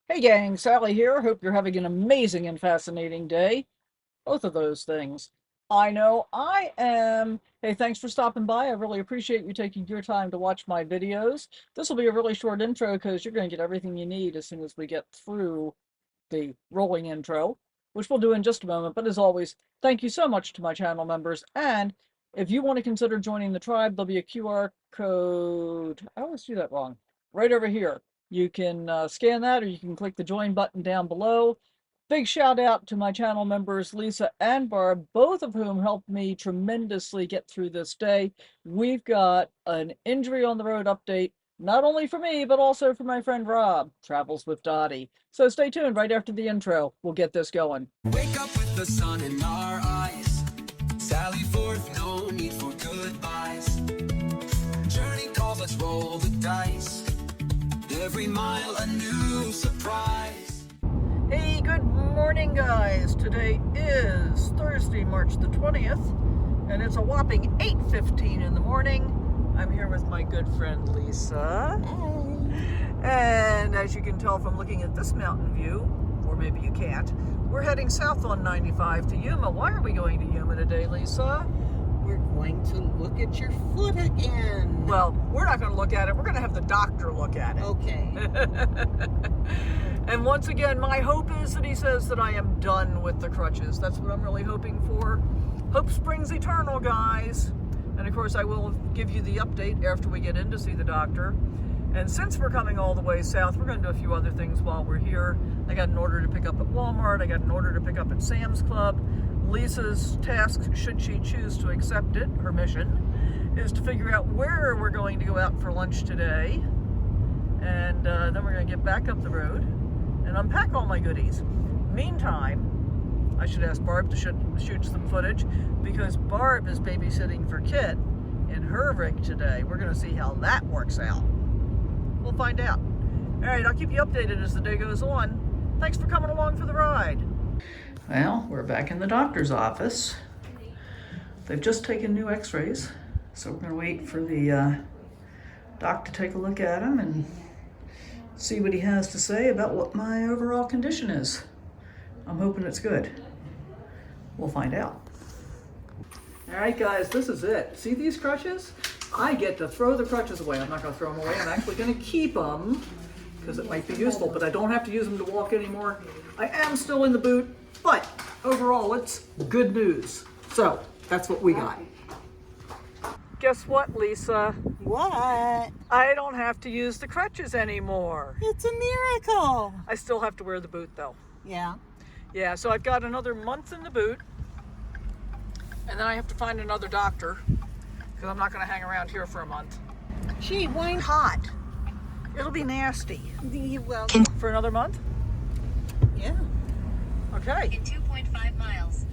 Hey gang, Sally here. Hope you're having an amazing and fascinating day. Both of those things. I know I am. Hey, thanks for stopping by. I really appreciate you taking your time to watch my videos. This will be a really short intro because you're going to get everything you need as soon as we get through the rolling intro, which we'll do in just a moment. But as always, thank you so much to my channel members. And if you want to consider joining the tribe, there'll be a QR code. I always do that wrong. Right over here. You can scan that or you can click the join button down below. Big shout out to my channel members, Lisa and Barb, both of whom helped me tremendously get through this day. We've got an injury on the road update, not only for me, but also for my friend Rob, travels with Dottie. So stay tuned right after the intro. We'll get this going. Wake up with the sun in our eyes. Sally forth, no need for goodbyes. Journey calls, let's roll the dice. Every mile a new surprise. Hey, good morning, guys. Today is Thursday, March the 20th, and it's a whopping 8:15 in the morning. I'm here with my good friend Lisa. And as you can tell from looking at this mountain view, or maybe you can't, we're heading south on 95 to Yuma. Why are we going to Yuma today, Lisa? We're going to look at your foot again. Well, we're not going to look at it. We're going to have the doctor look at it. Okay. And once again, my hope is that he says that I am done with the crutches. That's what I'm really hoping for. Hope springs eternal, guys. And of course, I will give you the update after we get in to see the doctor. And since we're coming all the way south, we're going to do a few other things while we're here. I got an order to pick up at Walmart. I got an order to pick up at Sam's Club. Lisa's task, should she choose to accept it, her mission, is to figure out where we're going to go out for lunch today. And then we're going to get back up the road and unpack all my goodies. Meantime, I should ask Barb to shoot some footage because Barb is babysitting for Kit in her rig today. We're going to see how that works out. We'll find out. All right, I'll keep you updated as the day goes on. Thanks for coming along for the ride. Well, we're back in the doctor's office. They've just taken new x-rays, so we're going to wait for the doc to take a look at them and see what he has to say about what my overall condition is. I'm hoping it's good. We'll find out. All right, guys, this is it. See these crutches? I get to throw the crutches away. I'm not going to throw them away. I'm actually going to keep them because it might be useful, but I don't have to use them to walk anymore. I am still in the boot, but overall, it's good news. So that's what we got. Guess what, Lisa? What? I don't have to use the crutches anymore. It's a miracle. I still have to wear the boot, though. Yeah. Yeah, so I've got another month in the boot, and then I have to find another doctor because I'm not going to hang around here for a month. Gee, why Hot. It'll be nasty. well, For another month? yeah. Okay. In 2.5 miles,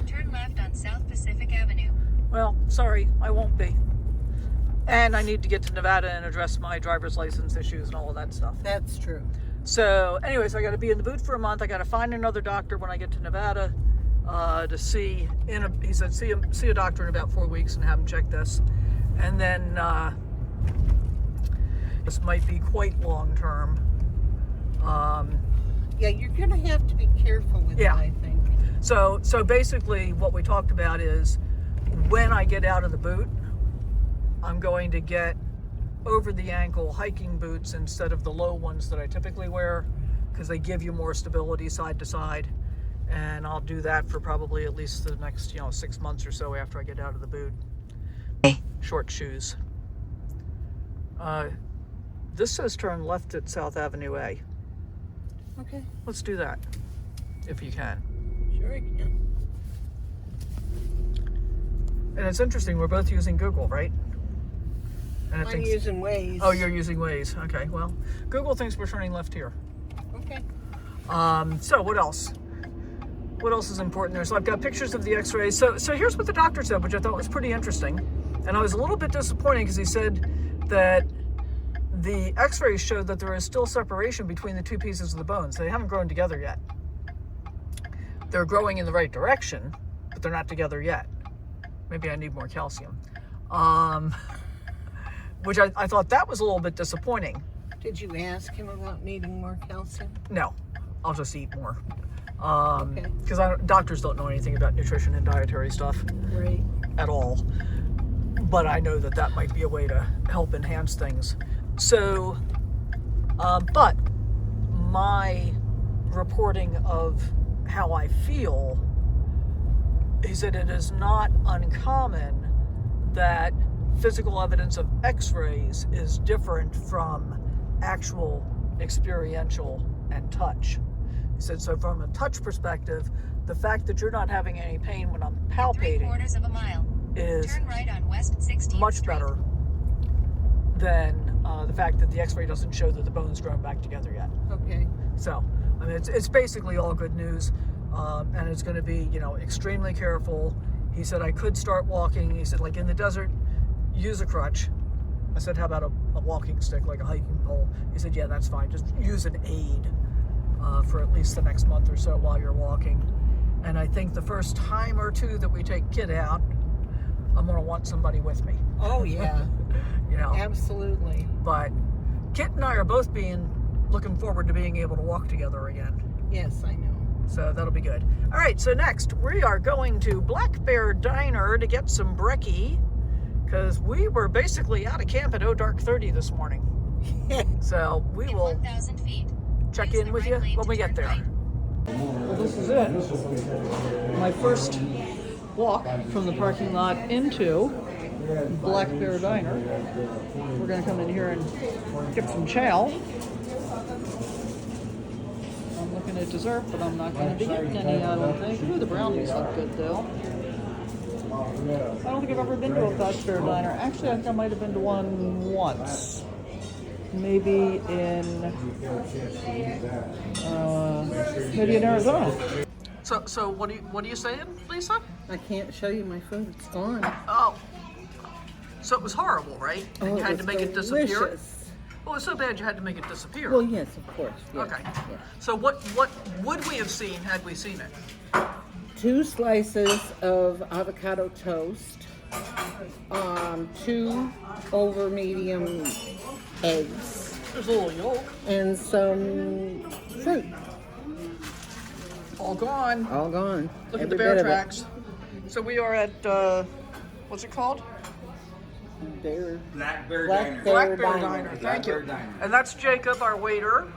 turn left on South Pacific Avenue. Well, sorry, I won't be. And I need to get to Nevada and address my driver's license issues and all of that stuff. That's true. So anyways, I got to be in the boot for a month. I got to find another doctor when I get to Nevada to see. He said see a doctor in about 4 weeks and have him check this. And then this might be quite long term. Yeah, you're going to have to be careful with it, I think. So basically what we talked about is when I get out of the boot, I'm going to get over the ankle hiking boots instead of the low ones that I typically wear because they give you more stability side to side. And I'll do that for probably at least the next 6 months or so after I get out of the boot. Short shoes. This says turn left at South Avenue A. Okay. Let's do that if you can. Sure I can. And it's interesting, we're both using Google, right? And I'm using Waze. Oh, you're using Waze. Okay, well, Google thinks we're turning left here. Okay. So what else? What else is important there? So I've got pictures of the x-rays. So here's what the doctor said, which I thought was pretty interesting. And I was a little bit disappointed because he said that the x-rays showed that there is still separation between the two pieces of the bones. They haven't grown together yet. They're growing in the right direction, but they're not together yet. Maybe I need more calcium. Which I thought that was a little bit disappointing. Did you ask him about needing more calcium? No, I'll just eat more. Okay. Because doctors don't know anything about nutrition and dietary stuff Right. at all. But I know that might be a way to help enhance things. So, but my reporting of how I feel is that it is not uncommon that physical evidence of x-rays is different from actual experiential and touch. He said, so from a touch perspective, the fact that you're not having any pain when I'm palpating 3/4 of a mile. is Turn right on West 16th much Street. better than the fact that the x-ray doesn't show that the bone's grown back together yet. Okay. So, I mean, it's basically all good news, and it's going to be, extremely careful. He said I could start walking. He said, like in the desert, use a crutch. I said, how about a walking stick, like a hiking pole? He said, yeah, that's fine. Just use an aid for at least the next month or so while you're walking. And I think the first time or two that we take Kit out, I'm going to want somebody with me. Oh, yeah. Absolutely. But Kit and I are both looking forward to being able to walk together again. Yes, I know. So that'll be good. All right, so next we are going to Black Bear Diner to get some brekkie because we were basically out of camp at dark 30 this morning. So we In will 1,000 feet. check use in the with right you lane when to we get turn there. right. Well, this is it. My first walk from the parking lot into Black Bear Diner. We're going to come in here and get some chow. I'm looking at dessert, but I'm not going to be getting any, I don't think. Ooh, the brownies look good, though. I don't think I've ever been to a Black Bear Diner. Actually, I think I might have been to one once. Maybe in Arizona. So what are you saying, Lisa? I can't show you my food. It's gone. Oh, so it was horrible, right? And you it had was to make it disappear. delicious. Well, it was so bad you had to make it disappear. Well, yes, of course. Yes, Okay. yes. So what would we have seen had we seen it? 2 slices of avocado toast, 2 over medium eggs, There's a little yolk. and some fruit. All gone. All gone. Look at the Every bear bit of it. tracks. So we are at what's it called? Bear. Black Bear Black Diner. Bear Black Bear Diner. Diner. Black Thank Bear you. Diner. And that's Jacob, our waiter.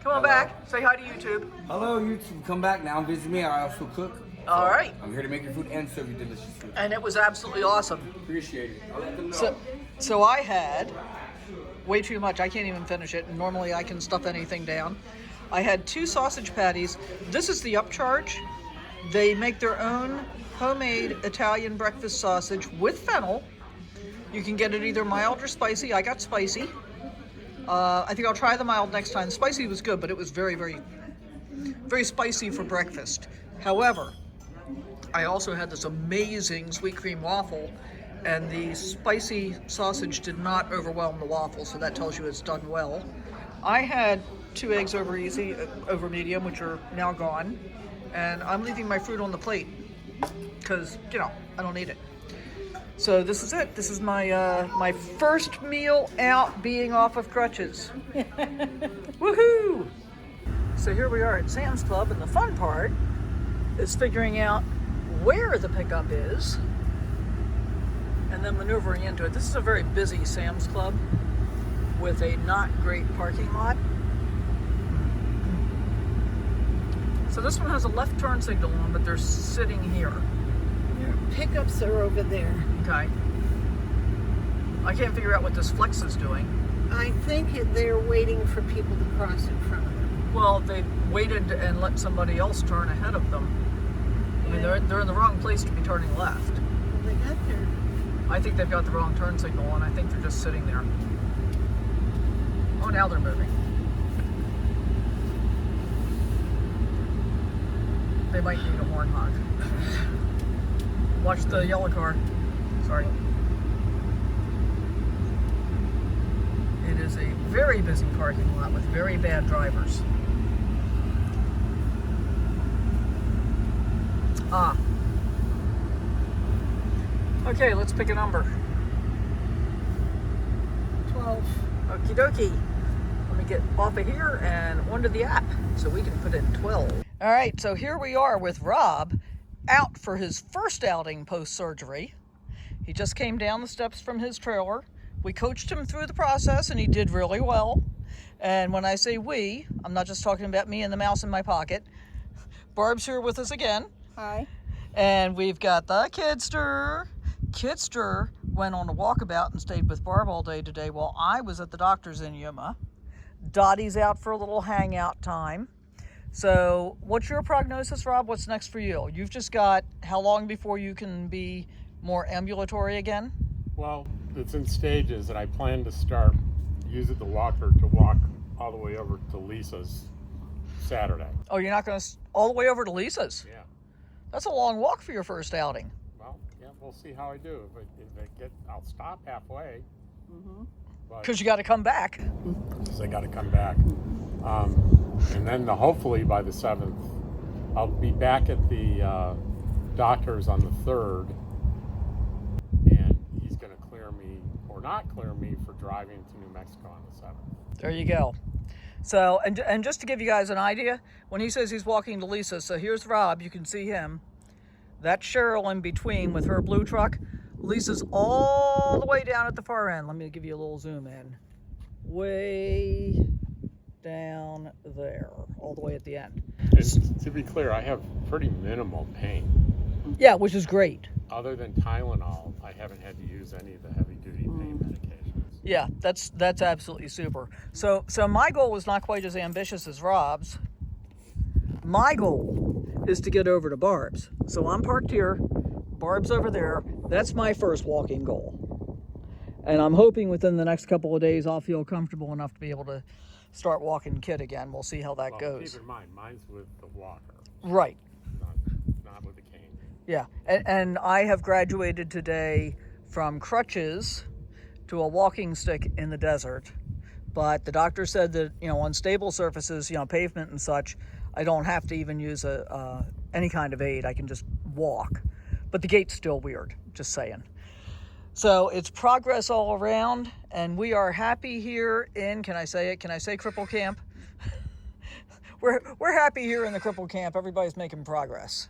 Come on back. Say hi to YouTube. Hello, YouTube. Come back now. Visit me. I also cook. All right. I'm here to make your food and serve you delicious food. And it was absolutely awesome. Appreciate it. I'll let them know. So I had way too much. I can't even finish it. And normally I can stuff anything down. I had 2 sausage patties. This is the upcharge. They make their own homemade Italian breakfast sausage with fennel. You can get it either mild or spicy. I got spicy. I think I'll try the mild next time. The spicy was good, but it was very, very, very spicy for breakfast. However, I also had this amazing sweet cream waffle, and the spicy sausage did not overwhelm the waffle, so that tells you it's done well. I had 2 eggs over medium, which are now gone, and I'm leaving my fruit on the plate because, I don't need it. So this is it. This is my my first meal out being off of crutches. Woohoo! So here we are at Sam's Club, and the fun part is figuring out where the pickup is and then maneuvering into it. This is a very busy Sam's Club with a not great parking lot. So this one has a left turn signal on, but they're sitting here. Your pickups are over there. Okay. I can't figure out what this Flex is doing. I think they're waiting for people to cross in front of them. Well, they waited and let somebody else turn ahead of them. I mean, they're in the wrong place to be turning left. Well, they got there. I think they've got the wrong turn signal on. I think they're just sitting there. Oh, now they're moving. They might need a horn honk. Watch the yellow car. Sorry. It is a very busy parking lot with very bad drivers. Ah. Okay, let's pick a number. 12. Okie dokie. Let get off of here and onto the app so we can put in 12. All right, so here we are with Rob out for his first outing post-surgery. He just came down the steps from his trailer. We coached him through the process and he did really well. And when I say we, I'm not just talking about me and the mouse in my pocket. Barb's here with us again. Hi. And we've got the Kidster. Kidster went on a walkabout and stayed with Barb all day today while I was at the doctor's in Yuma. Dottie's out for a little hangout time. So what's your prognosis, Rob? What's next for you? You've just got how long before you can be more ambulatory again? Well, it's in stages, and I plan to start using the walker to walk all the way over to Lisa's Saturday. Oh, you're not going to all the way over to Lisa's? Yeah. That's a long walk for your first outing. Well, yeah, we'll see how I do. I'll stop halfway. Because you got to come back. Because I got to come back. And then hopefully by the 7th, I'll be back at the doctor's on the 3rd, and he's going to clear me or not clear me for driving to New Mexico on the 7th. There you go. So, and just to give you guys an idea, when he says he's walking to Lisa, so here's Rob, you can see him. That's Cheryl in between with her blue truck. Lisa's all the way down at the far end. Let me give you a little zoom in. Way down there, all the way at the end. And to be clear, I have pretty minimal pain. Yeah, which is great. Other than Tylenol, I haven't had to use any of the heavy-duty pain medications. Yeah, that's absolutely super. So my goal was not quite as ambitious as Rob's. My goal is to get over to Barb's. So I'm parked here, Barb's over there. That's my first walking goal. And I'm hoping within the next couple of days I'll feel comfortable enough to be able to start walking Kid again. We'll see how that goes. Keep in mind, mine's with the walker. Right. Not with the cane. Yeah, and I have graduated today from crutches to a walking stick in the desert. But the doctor said that, on stable surfaces, pavement and such, I don't have to even use any kind of aid. I can just walk. But the gait's still weird, just saying. So it's progress all around, and we are happy here in, can I say it? Can I say Cripple Camp? We're happy here in the Cripple Camp. Everybody's making progress.